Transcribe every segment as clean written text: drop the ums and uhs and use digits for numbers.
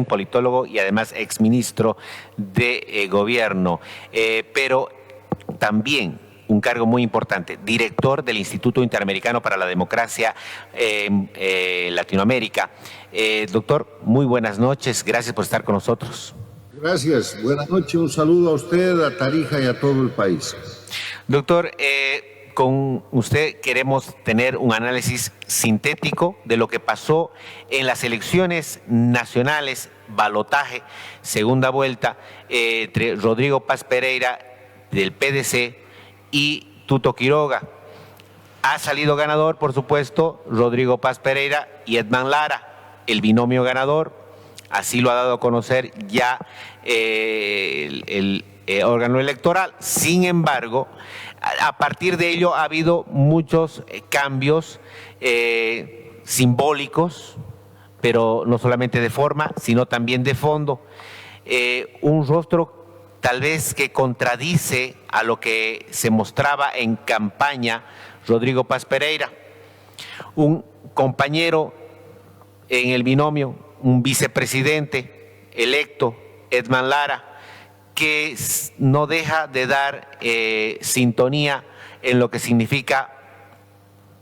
politólogo y además exministro de gobierno, pero también un cargo muy importante, director del Instituto Interamericano para la Democracia Latinoamérica. Doctor, muy buenas noches, gracias por estar con nosotros. Gracias, buenas noches, un saludo a usted, a Tarija y a todo el país. Doctor, con usted queremos tener un análisis sintético de lo que pasó en las elecciones nacionales, balotaje, segunda vuelta, entre Rodrigo Paz Pereira del PDC y Tuto Quiroga. Ha salido ganador, por supuesto, Rodrigo Paz Pereira y Edman Lara, el binomio ganador. Así lo ha dado a conocer ya el órgano electoral. Sin embargo, a partir de ello ha habido muchos cambios simbólicos, pero no solamente de forma, sino también de fondo. Un rostro tal vez que contradice a lo que se mostraba en campaña Rodrigo Paz Pereira. Un compañero en el binomio, un vicepresidente electo, Edman Lara, que no deja de dar sintonía en lo que significa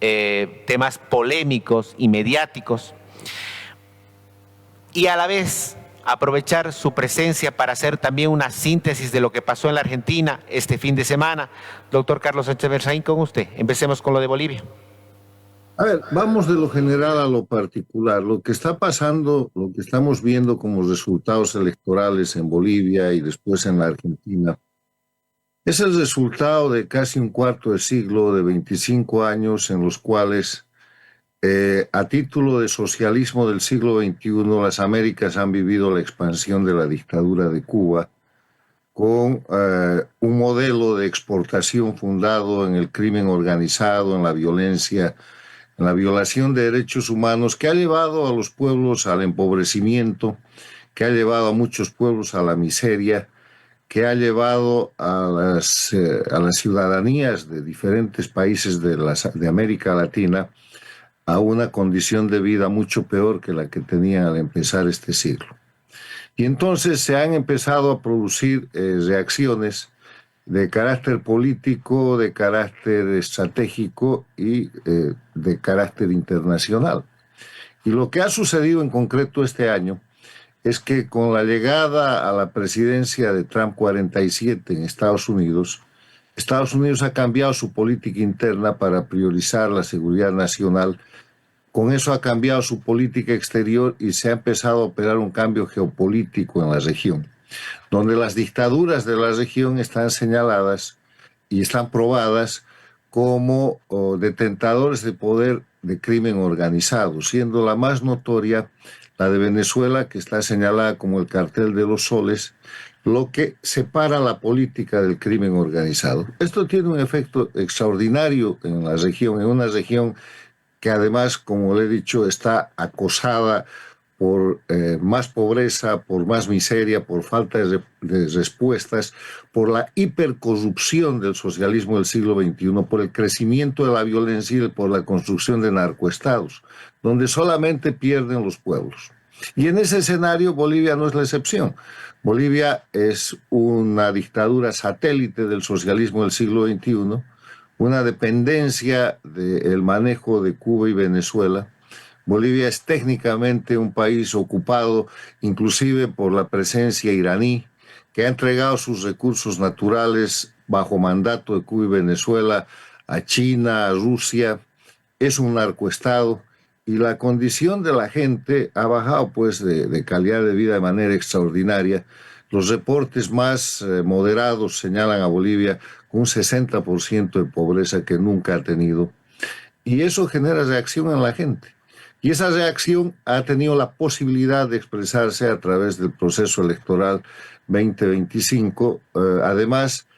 temas polémicos y mediáticos, y a la vez aprovechar su presencia para hacer también una síntesis de lo que pasó en la Argentina este fin de semana. Doctor Carlos Sánchez Berzaín, con usted. Empecemos con lo de Bolivia. A ver, vamos de lo general a lo particular. Lo que está pasando, lo que estamos viendo como resultados electorales en Bolivia y después en la Argentina, es el resultado de casi un cuarto de siglo, de 25 años en los cuales, a título de socialismo del siglo XXI, las Américas han vivido la expansión de la dictadura de Cuba con un modelo de exportación fundado en el crimen organizado, en la violencia, en la violación de derechos humanos, que ha llevado a los pueblos al empobrecimiento, que ha llevado a muchos pueblos a la miseria, que ha llevado a las ciudadanías de diferentes países de América Latina a una condición de vida mucho peor que la que tenían al empezar este siglo. Y entonces se han empezado a producir reacciones de carácter político, de carácter estratégico y de carácter internacional. Y lo que ha sucedido en concreto este año es que con la llegada a la presidencia de Trump 47 en Estados Unidos ha cambiado su política interna para priorizar la seguridad nacional. Con eso ha cambiado su política exterior y se ha empezado a operar un cambio geopolítico en la región, donde las dictaduras de la región están señaladas y están probadas como detentadores de poder de crimen organizado, siendo la más notoria la de Venezuela, que está señalada como el cartel de los soles, lo que separa la política del crimen organizado. Esto tiene un efecto extraordinario en la región, en una región que además, como le he dicho, está acosada por más pobreza, por más miseria, por falta de respuestas, por la hipercorrupción del socialismo del siglo XXI, por el crecimiento de la violencia y por la construcción de narcoestados, donde solamente pierden los pueblos. Y en ese escenario Bolivia no es la excepción. Bolivia es una dictadura satélite del socialismo del siglo XXI, una dependencia del manejo de Cuba y Venezuela. Bolivia es técnicamente un país ocupado inclusive por la presencia iraní, que ha entregado sus recursos naturales bajo mandato de Cuba y Venezuela a China, a Rusia. Es un narcoestado y la condición de la gente ha bajado pues de calidad de vida de manera extraordinaria. Los reportes más moderados señalan a Bolivia con un 60% de pobreza que nunca ha tenido. Y eso genera reacción en la gente. Y esa reacción ha tenido la posibilidad de expresarse a través del proceso electoral 2025, además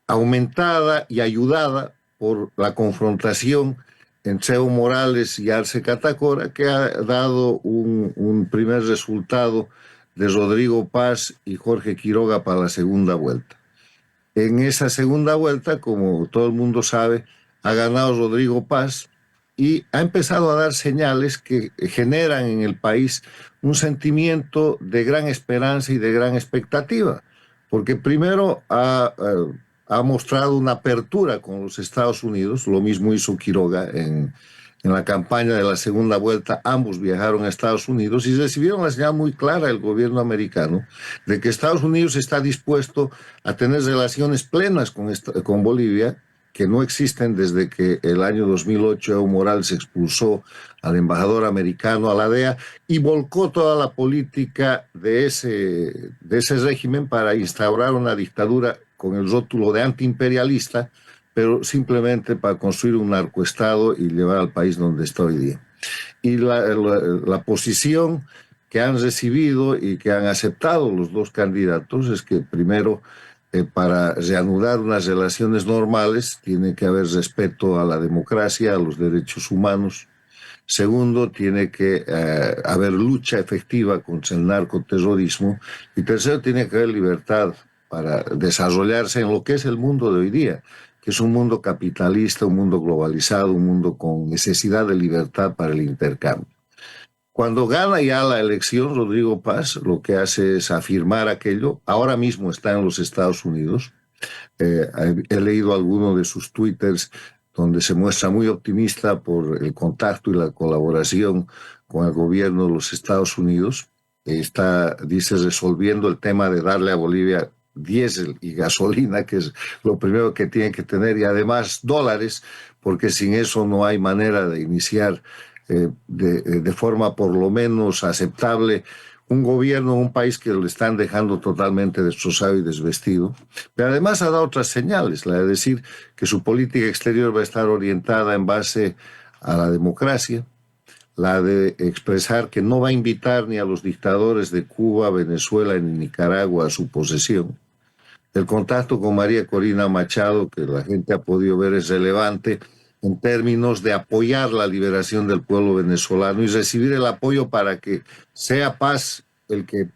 aumentada y ayudada por la confrontación entre Evo Morales y Arce Catacora, que ha dado un primer resultado de Rodrigo Paz y Jorge Quiroga para la segunda vuelta. En esa segunda vuelta, como todo el mundo sabe, ha ganado Rodrigo Paz y ha empezado a dar señales que generan en el país un sentimiento de gran esperanza y de gran expectativa, porque primero ha mostrado una apertura con los Estados Unidos, lo mismo hizo Quiroga en la campaña de la segunda vuelta, ambos viajaron a Estados Unidos y recibieron la señal muy clara del gobierno americano de que Estados Unidos está dispuesto a tener relaciones plenas con Bolivia, que no existen desde que el año 2008 Evo Morales expulsó al embajador americano a la DEA y volcó toda la política de ese régimen para instaurar una dictadura con el rótulo de antiimperialista, pero simplemente para construir un narcoestado y llevar al país donde está hoy día. Y la posición que han recibido y que han aceptado los dos candidatos es que primero, para reanudar unas relaciones normales, tiene que haber respeto a la democracia, a los derechos humanos. Segundo, tiene que haber lucha efectiva contra el narcoterrorismo. Y tercero, tiene que haber libertad para desarrollarse en lo que es el mundo de hoy día, que es un mundo capitalista, un mundo globalizado, un mundo con necesidad de libertad para el intercambio. Cuando gana ya la elección, Rodrigo Paz lo que hace es afirmar aquello. Ahora mismo está en los Estados Unidos. He leído algunos de sus twitters donde se muestra muy optimista por el contacto y la colaboración con el gobierno de los Estados Unidos. Está, dice, resolviendo el tema de darle a Bolivia diésel y gasolina, que es lo primero que tiene que tener, y además dólares, porque sin eso no hay manera de iniciar de forma por lo menos aceptable un gobierno, un país que lo están dejando totalmente destrozado y desvestido. Pero además ha dado otras señales, la de decir que su política exterior va a estar orientada en base a la democracia, la de expresar que no va a invitar ni a los dictadores de Cuba, Venezuela ni Nicaragua a su posesión. El contacto con María Corina Machado, que la gente ha podido ver, es relevante en términos de apoyar la liberación del pueblo venezolano y recibir el apoyo para que sea Paz el que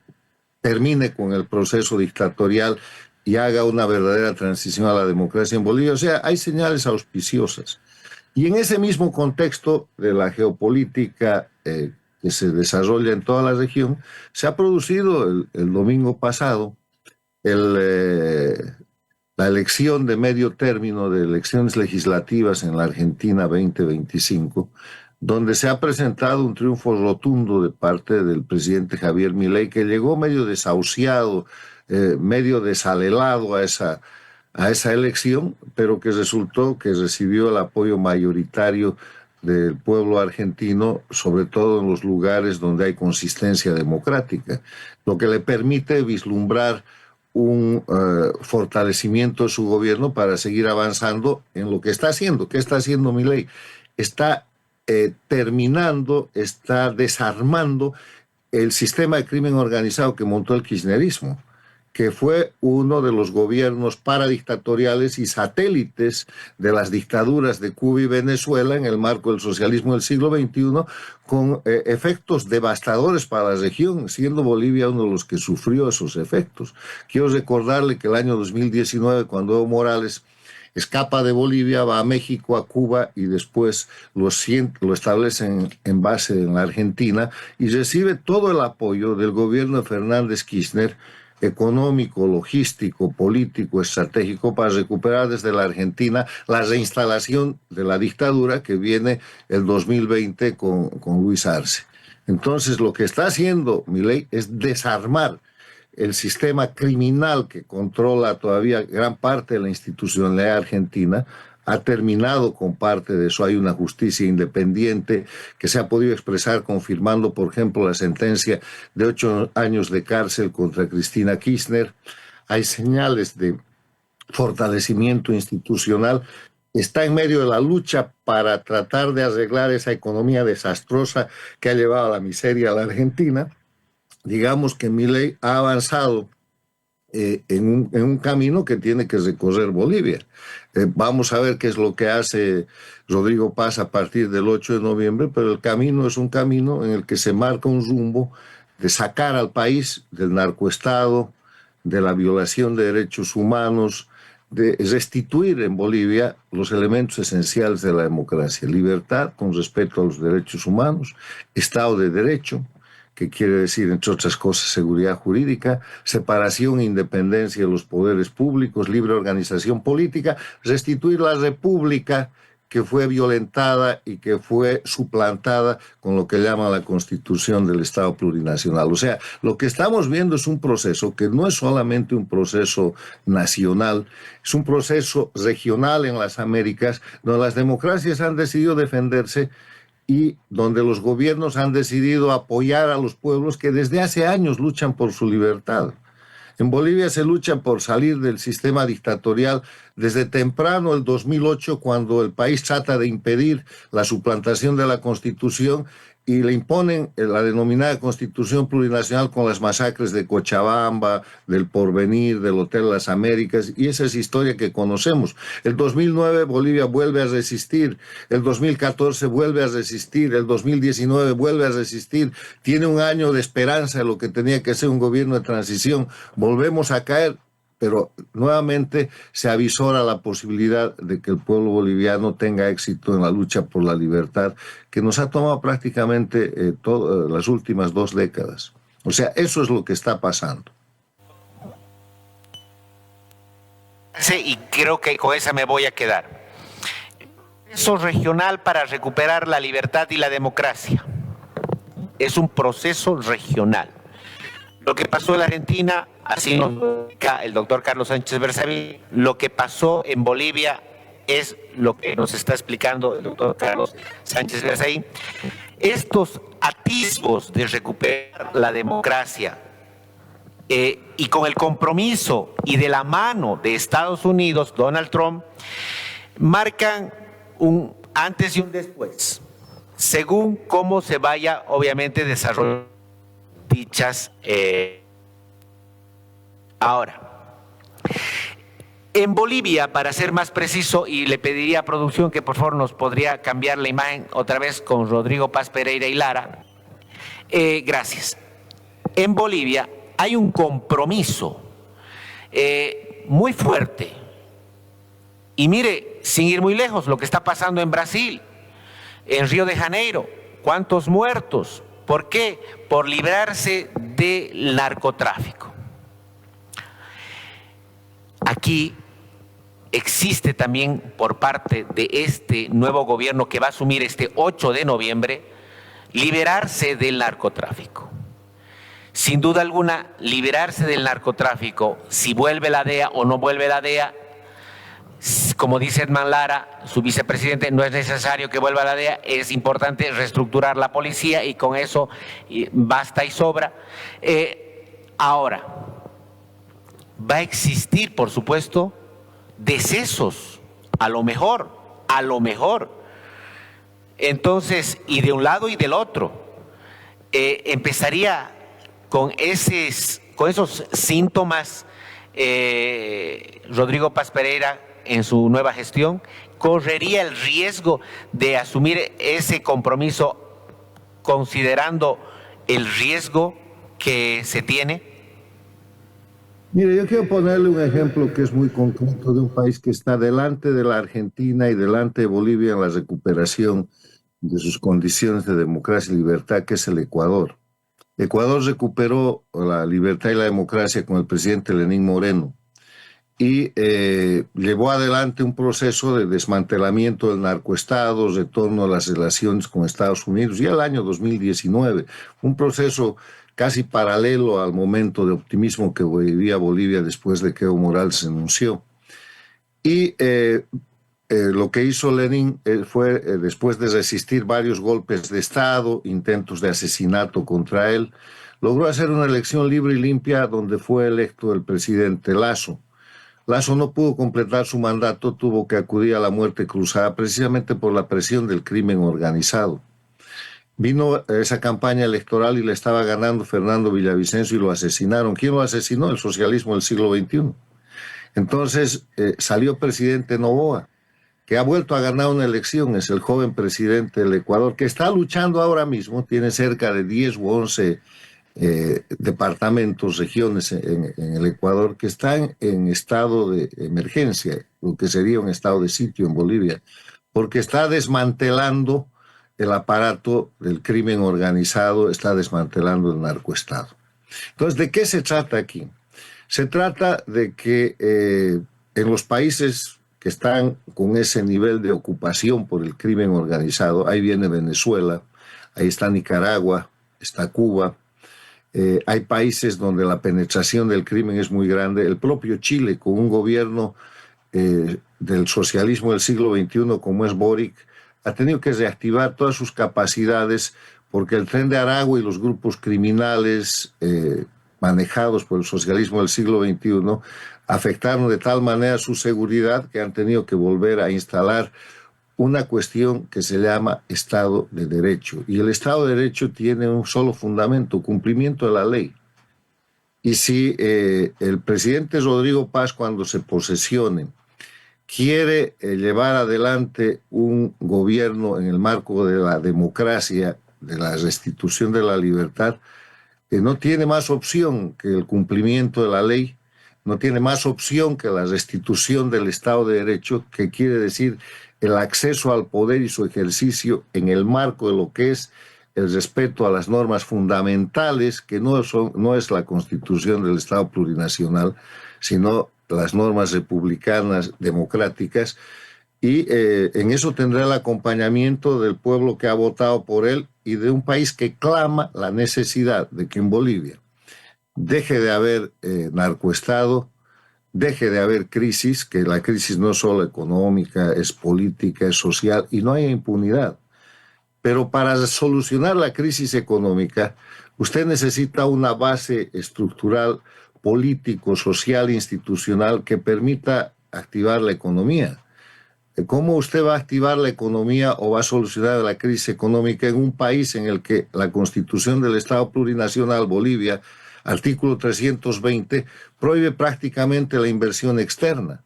termine con el proceso dictatorial y haga una verdadera transición a la democracia en Bolivia. O sea, hay señales auspiciosas. Y en ese mismo contexto de la geopolítica que se desarrolla en toda la región, se ha producido el domingo pasado la elección de medio término de elecciones legislativas en la Argentina 2025, donde se ha presentado un triunfo rotundo de parte del presidente Javier Milei, que llegó medio desahuciado, medio desalelado a esa elección, pero que resultó que recibió el apoyo mayoritario del pueblo argentino, sobre todo en los lugares donde hay consistencia democrática, lo que le permite vislumbrar un fortalecimiento de su gobierno para seguir avanzando en lo que está haciendo. ¿Qué está haciendo Milei? Está terminando, está desarmando el sistema de crimen organizado que montó el kirchnerismo, que fue uno de los gobiernos paradictatoriales y satélites de las dictaduras de Cuba y Venezuela en el marco del socialismo del siglo XXI, con efectos devastadores para la región, siendo Bolivia uno de los que sufrió esos efectos. Quiero recordarle que el año 2019, cuando Evo Morales escapa de Bolivia, va a México, a Cuba y después lo establecen en base en la Argentina y recibe todo el apoyo del gobierno de Fernández Kirchner, económico, logístico, político, estratégico, para recuperar desde la Argentina la reinstalación de la dictadura que viene el 2020 con Luis Arce. Entonces, lo que está haciendo Milei es desarmar el sistema criminal que controla todavía gran parte de la institucionalidad argentina. Ha terminado con parte de eso. Hay una justicia independiente que se ha podido expresar confirmando, por ejemplo, la sentencia de 8 años de cárcel contra Cristina Kirchner. Hay señales de fortalecimiento institucional. Está en medio de la lucha para tratar de arreglar esa economía desastrosa que ha llevado a la miseria a la Argentina. Digamos que Milei ha avanzado en un camino que tiene que recorrer Bolivia. Vamos a ver qué es lo que hace Rodrigo Paz a partir del 8 de noviembre, pero el camino es un camino en el que se marca un rumbo de sacar al país del narcoestado, de la violación de derechos humanos, de restituir en Bolivia los elementos esenciales de la democracia: libertad con respeto a los derechos humanos, Estado de Derecho, que quiere decir, entre otras cosas, seguridad jurídica, separación e independencia de los poderes públicos, libre organización política, restituir la república que fue violentada y que fue suplantada con lo que llama la Constitución del Estado Plurinacional. O sea, lo que estamos viendo es un proceso que no es solamente un proceso nacional, es un proceso regional en las Américas, donde las democracias han decidido defenderse y donde los gobiernos han decidido apoyar a los pueblos que desde hace años luchan por su libertad. En Bolivia se lucha por salir del sistema dictatorial desde temprano, el 2008, cuando el país trata de impedir la suplantación de la Constitución y le imponen la denominada Constitución Plurinacional con las masacres de Cochabamba, del Porvenir, del Hotel Las Américas, y esa es historia que conocemos. El 2009 Bolivia vuelve a resistir, el 2014 vuelve a resistir, el 2019 vuelve a resistir, tiene un año de esperanza de lo que tenía que ser un gobierno de transición, volvemos a caer, pero nuevamente se avisora la posibilidad de que el pueblo boliviano tenga éxito en la lucha por la libertad, que nos ha tomado prácticamente las últimas 2 décadas. O sea, eso es lo que está pasando. Sí, y creo que con esa me voy a quedar. Proceso regional para recuperar la libertad y la democracia. Es un proceso regional. Lo que pasó en la Argentina, así nos explica el doctor Carlos Sánchez Berzavín, lo que pasó en Bolivia es lo que nos está explicando el doctor Carlos Sánchez Berzavín. Estos atisbos de recuperar la democracia y con el compromiso y de la mano de Estados Unidos, Donald Trump, marcan un antes y un después, según cómo se vaya obviamente desarrollando dichas. Ahora, en Bolivia, para ser más preciso, y le pediría a producción que por favor nos podría cambiar la imagen otra vez con Rodrigo Paz Pereira y Lara. Gracias. En Bolivia hay un compromiso muy fuerte. Y mire, sin ir muy lejos, lo que está pasando en Brasil, en Río de Janeiro, ¿cuántos muertos? ¿Por qué? Por librarse del narcotráfico. Aquí existe también por parte de este nuevo gobierno que va a asumir este 8 de noviembre, liberarse del narcotráfico. Sin duda alguna, liberarse del narcotráfico, si vuelve la DEA o no vuelve la DEA, como dice Edman Lara, su vicepresidente, no es necesario que vuelva a la DEA, es importante reestructurar la policía y con eso basta y sobra. Ahora, va a existir, por supuesto, decesos, a lo mejor. Entonces, y de un lado y del otro, empezaría con esos síntomas Rodrigo Paz Pereira en su nueva gestión, correría el riesgo de asumir ese compromiso considerando el riesgo que se tiene. Mire, yo quiero ponerle un ejemplo que es muy concreto de un país que está delante de la Argentina y delante de Bolivia en la recuperación de sus condiciones de democracia y libertad, que es el Ecuador. Ecuador recuperó la libertad y la democracia con el presidente Lenín Moreno y llevó adelante un proceso de desmantelamiento del narcoestado, retorno a las relaciones con Estados Unidos, ya el año 2019, un proceso casi paralelo al momento de optimismo que vivía Bolivia después de que Evo Morales renunció. Y lo que hizo Lenin fue, después de resistir varios golpes de Estado, intentos de asesinato contra él, logró hacer una elección libre y limpia donde fue electo el presidente Lasso. Lasso no pudo completar su mandato, tuvo que acudir a la muerte cruzada precisamente por la presión del crimen organizado. Vino esa campaña electoral y le estaba ganando Fernando Villavicencio y lo asesinaron. ¿Quién lo asesinó? El socialismo del siglo XXI. Entonces salió presidente Noboa, que ha vuelto a ganar una elección, es el joven presidente del Ecuador, que está luchando ahora mismo, tiene cerca de 10 u 11 departamentos, regiones en el Ecuador que están en estado de emergencia, lo que sería un estado de sitio en Bolivia, porque está desmantelando el aparato del crimen organizado, está desmantelando el narcoestado. Entonces, ¿de qué se trata aquí? Se trata de que en los países que están con ese nivel de ocupación por el crimen organizado, ahí viene Venezuela, ahí está Nicaragua, está Cuba, hay países donde la penetración del crimen es muy grande, el propio Chile con un gobierno del socialismo del siglo XXI como es Boric, ha tenido que reactivar todas sus capacidades porque el Tren de Aragua y los grupos criminales manejados por el socialismo del siglo XXI afectaron de tal manera su seguridad que han tenido que volver a instalar una cuestión que se llama Estado de Derecho. Y el Estado de Derecho tiene un solo fundamento, cumplimiento de la ley. Y si el presidente Rodrigo Paz, cuando se posesione, quiere llevar adelante un gobierno en el marco de la democracia, de la restitución de la libertad, no tiene más opción que el cumplimiento de la ley, no tiene más opción que la restitución del Estado de Derecho, que quiere decir el acceso al poder y su ejercicio en el marco de lo que es el respeto a las normas fundamentales, que no es la Constitución del Estado plurinacional, sino las normas republicanas democráticas, y en eso tendrá el acompañamiento del pueblo que ha votado por él y de un país que clama la necesidad de que en Bolivia deje de haber narcoestado, deje de haber crisis, que la crisis no es solo económica, es política, es social, y no hay impunidad. Pero para solucionar la crisis económica, usted necesita una base estructural, político, social, institucional, que permita activar la economía. ¿Cómo usted va a activar la economía o va a solucionar la crisis económica en un país en el que la Constitución del Estado Plurinacional, Bolivia, artículo 320, prohíbe prácticamente la inversión externa?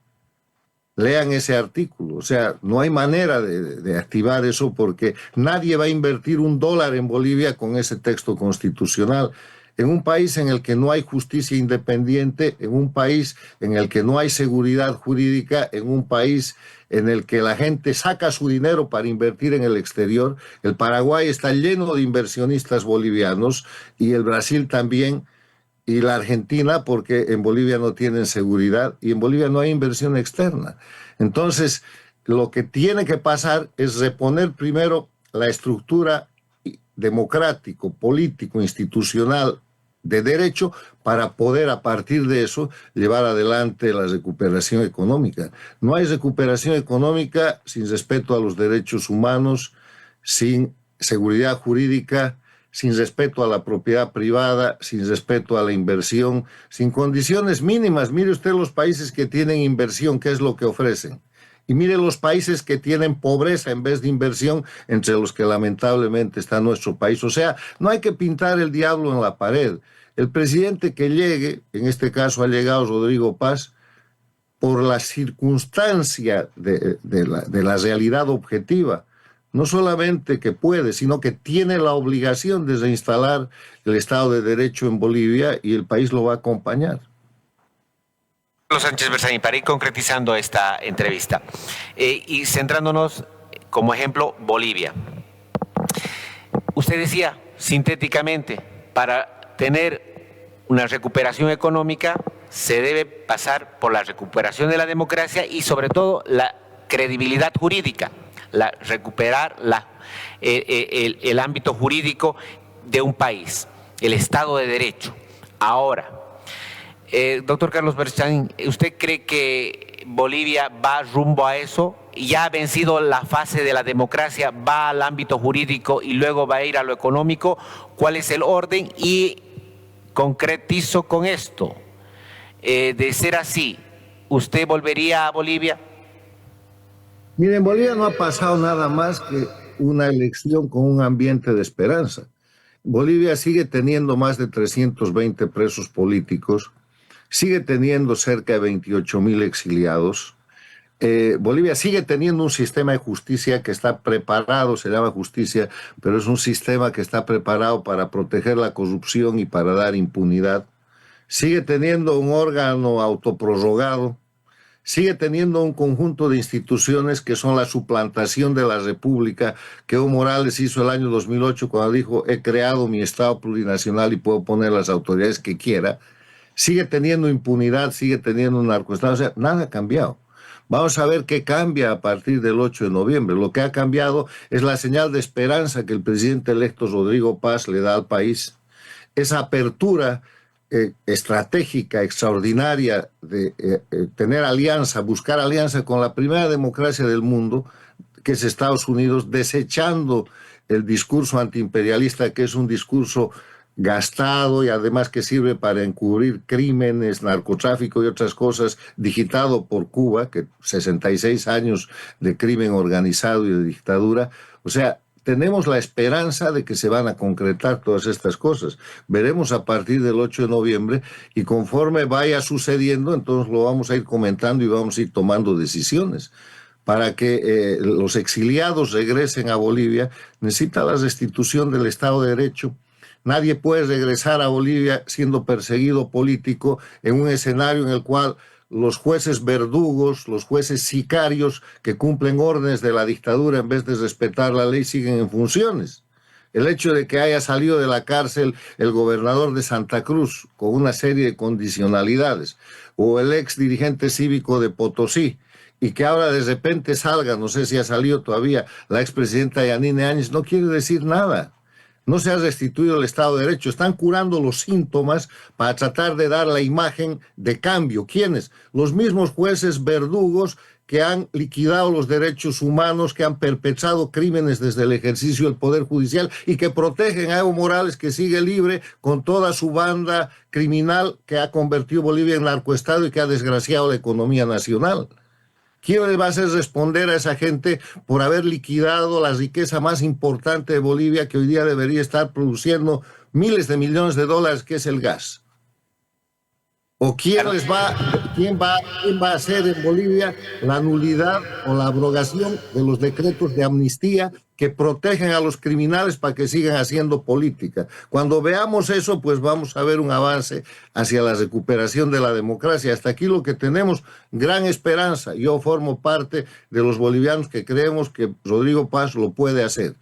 Lean ese artículo. O sea, no hay manera de activar eso porque nadie va a invertir $1 en Bolivia con ese texto constitucional. En un país en el que no hay justicia independiente, en un país en el que no hay seguridad jurídica, en un país en el que la gente saca su dinero para invertir en el exterior. El Paraguay está lleno de inversionistas bolivianos y el Brasil también, y la Argentina, porque en Bolivia no tienen seguridad y en Bolivia no hay inversión externa. Entonces, lo que tiene que pasar es reponer primero la estructura democrático, político, institucional de derecho para poder a partir de eso llevar adelante la recuperación económica. No hay recuperación económica sin respeto a los derechos humanos, sin seguridad jurídica, sin respeto a la propiedad privada, sin respeto a la inversión, sin condiciones mínimas. Mire usted los países que tienen inversión, ¿qué es lo que ofrecen? Y mire los países que tienen pobreza en vez de inversión, entre los que lamentablemente está nuestro país. O sea, no hay que pintar el diablo en la pared. El presidente que llegue, en este caso ha llegado Rodrigo Paz, por la circunstancia de la realidad objetiva, no solamente que puede, sino que tiene la obligación de reinstalar el Estado de Derecho en Bolivia y el país lo va a acompañar. Carlos Sánchez Bersani, para ir concretizando esta entrevista y centrándonos como ejemplo Bolivia. Usted decía sintéticamente, para tener una recuperación económica se debe pasar por la recuperación de la democracia y sobre todo la credibilidad jurídica, recuperar el ámbito jurídico de un país, el Estado de Derecho. Ahora, doctor Carlos Bersani, ¿usted cree que Bolivia va rumbo a eso? ¿Ya ha vencido la fase de la democracia, va al ámbito jurídico y luego va a ir a lo económico? ¿Cuál es el orden? Y concretizo con esto, de ser así, ¿usted volvería a Bolivia? Miren, en Bolivia no ha pasado nada más que una elección con un ambiente de esperanza. Bolivia sigue teniendo más de 320 presos políticos, sigue teniendo cerca de 28,000 exiliados, Bolivia sigue teniendo un sistema de justicia que está preparado, se llama justicia, pero es un sistema que está preparado para proteger la corrupción y para dar impunidad. Sigue teniendo un órgano autoprorrogado, sigue teniendo un conjunto de instituciones que son la suplantación de la República que Evo Morales hizo el año 2008 cuando dijo: he creado mi Estado plurinacional y puedo poner las autoridades que quiera. Sigue teniendo impunidad, sigue teniendo un narcoestado, o sea, nada ha cambiado. Vamos a ver qué cambia a partir del 8 de noviembre. Lo que ha cambiado es la señal de esperanza que el presidente electo Rodrigo Paz le da al país. Esa apertura estratégica, extraordinaria de tener alianza, buscar alianza con la primera democracia del mundo, que es Estados Unidos, desechando el discurso antiimperialista, que es un discurso gastado y además que sirve para encubrir crímenes, narcotráfico y otras cosas, digitado por Cuba, que 66 años de crimen organizado y de dictadura. O sea, tenemos la esperanza de que se van a concretar todas estas cosas. Veremos a partir del 8 de noviembre y conforme vaya sucediendo, entonces lo vamos a ir comentando y vamos a ir tomando decisiones. Para que los exiliados regresen a Bolivia, necesita la restitución del Estado de Derecho. Nadie puede regresar a Bolivia siendo perseguido político en un escenario en el cual los jueces verdugos, los jueces sicarios que cumplen órdenes de la dictadura en vez de respetar la ley siguen en funciones. El hecho de que haya salido de la cárcel el gobernador de Santa Cruz con una serie de condicionalidades, o el ex dirigente cívico de Potosí, y que ahora de repente salga, no sé si ha salido todavía, la expresidenta Yanine Áñez, no quiere decir nada. No se ha restituido el Estado de Derecho. Están curando los síntomas para tratar de dar la imagen de cambio. ¿Quiénes? Los mismos jueces verdugos que han liquidado los derechos humanos, que han perpetrado crímenes desde el ejercicio del Poder Judicial y que protegen a Evo Morales, que sigue libre con toda su banda criminal que ha convertido Bolivia en narcoestado y que ha desgraciado la economía nacional. ¿Quién le va a hacer responder a esa gente por haber liquidado la riqueza más importante de Bolivia, que hoy día debería estar produciendo miles de millones de dólares, que es el gas? ¿O quién va a hacer en Bolivia la nulidad o la abrogación de los decretos de amnistía que protegen a los criminales para que sigan haciendo política? Cuando veamos eso, pues vamos a ver un avance hacia la recuperación de la democracia. Hasta aquí lo que tenemos, gran esperanza. Yo formo parte de los bolivianos que creemos que Rodrigo Paz lo puede hacer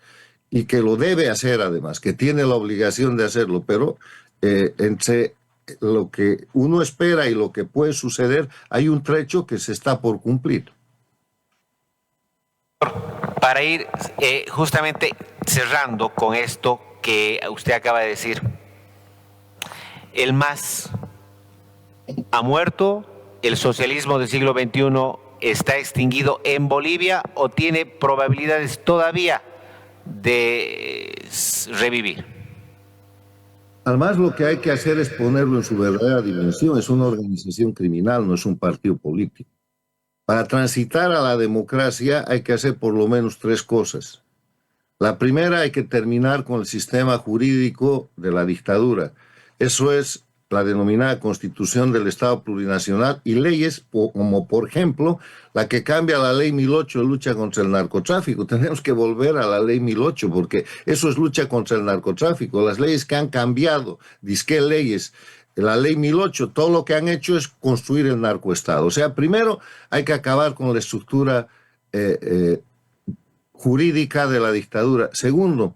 y que lo debe hacer además, que tiene la obligación de hacerlo, pero entre lo que uno espera y lo que puede suceder, hay un trecho que se está por cumplir. Para ir justamente cerrando con esto que usted acaba de decir, el MAS ha muerto, el socialismo del siglo XXI está extinguido en Bolivia o tiene probabilidades todavía de revivir. Además, lo que hay que hacer es ponerlo en su verdadera dimensión. Es una organización criminal, no es un partido político. Para transitar a la democracia hay que hacer por lo menos tres cosas. La primera, hay que terminar con el sistema jurídico de la dictadura. Eso es la denominada Constitución del Estado Plurinacional y leyes como, por ejemplo, la que cambia la Ley 1008 de lucha contra el narcotráfico. Tenemos que volver a la Ley 1008 porque eso es lucha contra el narcotráfico. Las leyes que han cambiado, disque leyes, la Ley 1008, todo lo que han hecho es construir el narcoestado. O sea, primero hay que acabar con la estructura jurídica de la dictadura. Segundo,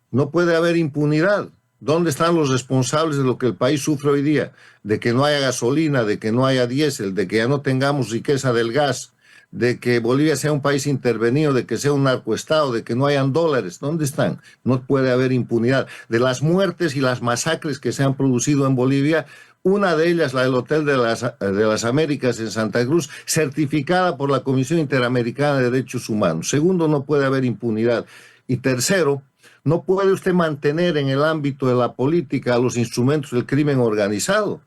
no puede haber impunidad. ¿Dónde están los responsables de lo que el país sufre hoy día? De que no haya gasolina, de que no haya diésel, de que ya no tengamos riqueza del gas, de que Bolivia sea un país intervenido, de que sea un narcoestado, de que no hayan dólares. ¿Dónde están? No puede haber impunidad. De las muertes y las masacres que se han producido en Bolivia, una de ellas, la del Hotel de las Américas en Santa Cruz, certificada por la Comisión Interamericana de Derechos Humanos. Segundo, no puede haber impunidad. Y tercero, no puede usted mantener en el ámbito de la política los instrumentos del crimen organizado.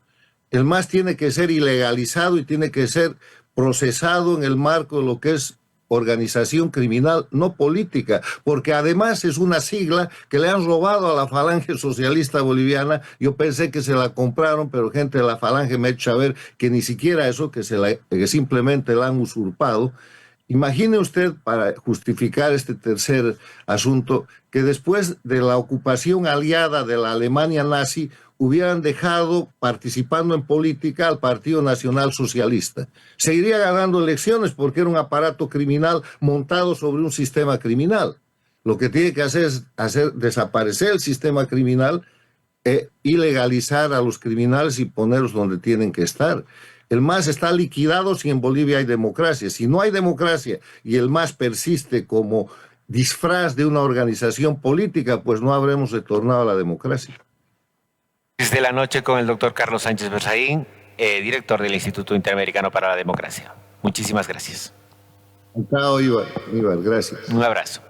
El MAS tiene que ser ilegalizado y tiene que ser procesado en el marco de lo que es organización criminal, no política, porque además es una sigla que le han robado a la Falange Socialista Boliviana. Yo pensé que se la compraron, pero gente de la Falange me ha hecho saber que ni siquiera eso, que simplemente la han usurpado. Imagine usted, para justificar este tercer asunto, que después de la ocupación aliada de la Alemania nazi hubieran dejado participando en política al Partido Nacional Socialista. Seguiría ganando elecciones porque era un aparato criminal montado sobre un sistema criminal. Lo que tiene que hacer es hacer desaparecer el sistema criminal y legalizar a los criminales y ponerlos donde tienen que estar. El MAS está liquidado si en Bolivia hay democracia. Si no hay democracia y el MAS persiste como disfraz de una organización política, pues no habremos retornado a la democracia. Desde la noche con el doctor Carlos Sánchez Berzaín, director del Instituto Interamericano para la Democracia. Muchísimas gracias. Encantado, Ibar, gracias. Un abrazo.